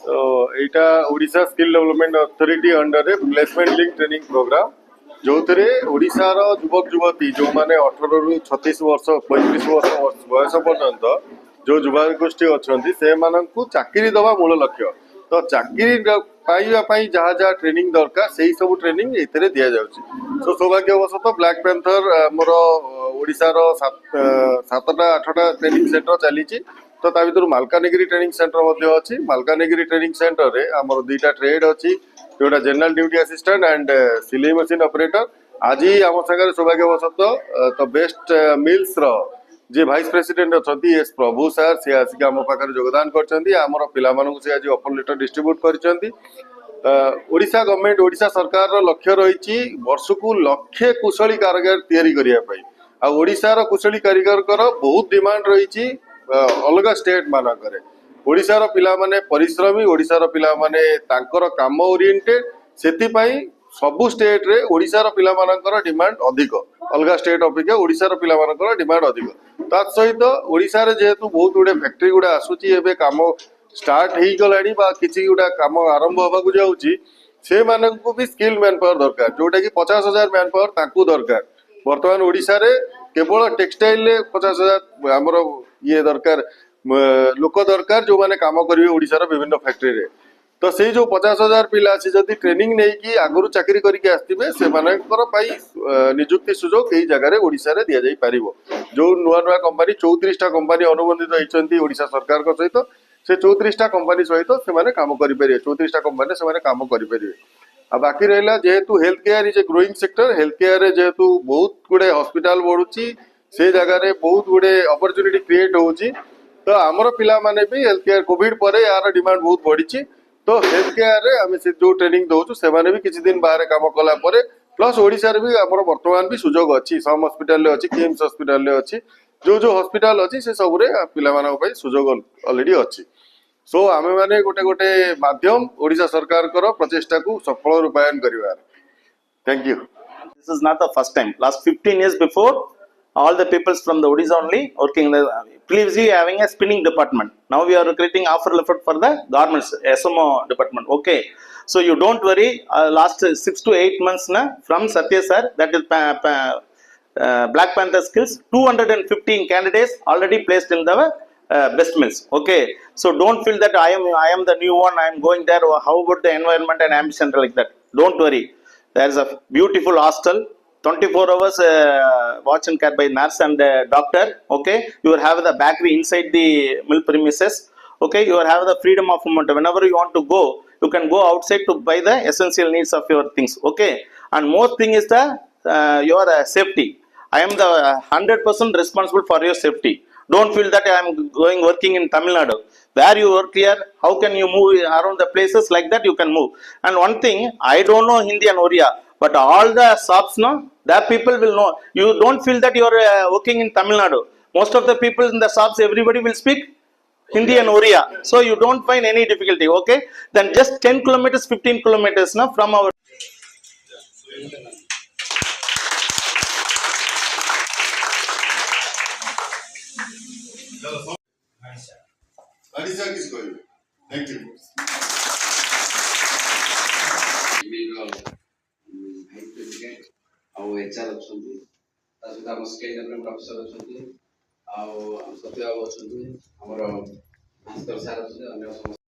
So एटा Odisha skill development authority under रे placement link training programme जो थे ओडिशार युवक युवती जो मैंने 18 रु 36 वर्ष 35 वर्ष बयस पर्यंत जो युवा गोष्ठी अच्छा से चाकरी दवा मूल लक्ष्य तो चाकरी पाइबापी जहाँ जहाँ ट्रेनिंग दरकार से ही सब ट्रेनिंग ये दि जाऊँगी सो सौभाग्यवशत ब्लैक पैंथर मोर ओडिशार 7टा 8टा ट्रेनिंग सेंटर चली तो ता भर मालकानगिरी ट्रेनिंग सेंटर अच्छी मालकानगिरी ट्रेनिंग सेंटर रे आमर 2टा ट्रेड अच्छी जोटा जनरल ड्यूटी असिस्टेंट एंड सिलाई मशीन ऑपरेटर आज आम सागर सौभाग्यवशत तो बेस्ट मिल्स रो जे भाइस प्रेसिडेंट अच्छा एस प्रभु सार सी आसिक आम पाखे योगदान करमर पिलाମାନଙ୍କୁ से आज ऑफर लेटर डिस्ट्रीब्यूट करिसेंती गवर्नमेंट ओडिशा सरकार लक्ष्य रही वर्ष को लक्षे कुशली कारीगर तैयारी करने आ ओडिशार कुशली कारीगर बहुत डिमांड रही अलग स्टेट मानक ओडिशार पिला माने परिश्रमी ओडिशार पिला माने तांकर काम ओरिएंटेड सेतिपई सबु स्टेट रे ओडिशार पिला मानकर डिमांड अधिक अलग स्टेट अपेक्षा ओडिशार पिला मानकर डिमांड अधिक ता सहित ओडिशार जेहेतु बहुत गुडे फैक्ट्री गुडा आसुची एबे काम स्टार्ट हेई गलानी बा किछि गुडा काम आरंभ होबाकू जाउची से माननकू भी स्किल मैन पावर दरकार जोटा कि 50,000 मैन पावर तांकू दरकार वर्तमान ओडिशा रे केवल टेक्सटाइल रे 50,000 हमर ये दरकार लोक दरकार जो माने काम करिवे ओडिशार विभिन्न फैक्ट्री रे तो से जो 50,000 पिला अच्छी जदि ट्रेनिंग नहीं कि आगु चाकरी करके आसवे से निजुक्ति सुजोग यही जगह ओडिशा रे दिया जाई पारिबो जो नुआ नुआ कंपनी 34टा कंपनी अनुबंधित होइचंती ओडिशा सरकार को सहित से 34टा कंपनी सहित से माने काम करि परिबे 34टा कंपनी से माने काम करि परिबे आ बाकी रहला जेहेतु health care is a growing sector health care रे जेहेतु बहुत गुडे हॉस्पिटल बढ़ुची से जगह रे बहुत गुडे अपॉर्चुनिटी क्रिएट होउची तो आमर पिला माने भी हेल्थ केयर कोविड परे यार डिमांड बहुत बढ़ी तो हेल्थ केयर रे आमे से जो ट्रेनिंग दउछु से माने भी किछि दिन बाहर काम कला परे प्लस ओडिशा रे भी हमर वर्तमान भी सुजोग अछि सम हॉस्पिटल ले अछि किम्स हॉस्पिटल ले अछि जो हॉस्पिटल अछि से सब रे पिला मानक पई सुजोग ऑलरेडी अछि सो आमे माने गोटे गोटे माध्यम ओडिशा सरकार कर प्रचेष्टा को सफल रूपायन करिवार thank you this is not the first time last 15 years before all the peoples from the Odisha only working in the previously having a spinning department. Now we are creating offer letter for the garments SMO department. Okay, so you don't worry. Last 6 to 8 months na from Satya sir, that is Black Panther skills 215 candidates already placed in the best mills. Okay, so don't feel that I am the new one, I am going there. How about the environment and ambition like that? Don't worry, there is a beautiful hostel 24 hours watch and care by nurse and doctor. Okay, you will have the bakery inside the mill premises. Okay, you will have the freedom of movement. Whenever you want to go, you can go outside to buy the essential needs of your things. Okay, and most thing is the your safety. I am the 100% responsible for your safety. Don't feel that I am going working in Tamil Nadu where you work here. How can you move around the places like that? You can move. And one thing, I don't know Hindi and Oriya, but all the shops know that people will know. You don't feel that you are working in Tamil Nadu. Most of the people in the shops, everybody will speak Hindi and Oriya, so you don't find any difficulty. Okay, then just 10 kilometers 15 kilometers now from our thank you HR अच्छी skill development officer अच्छी सत्य बाबू अच्छा आमर भास्कर सार अच्छे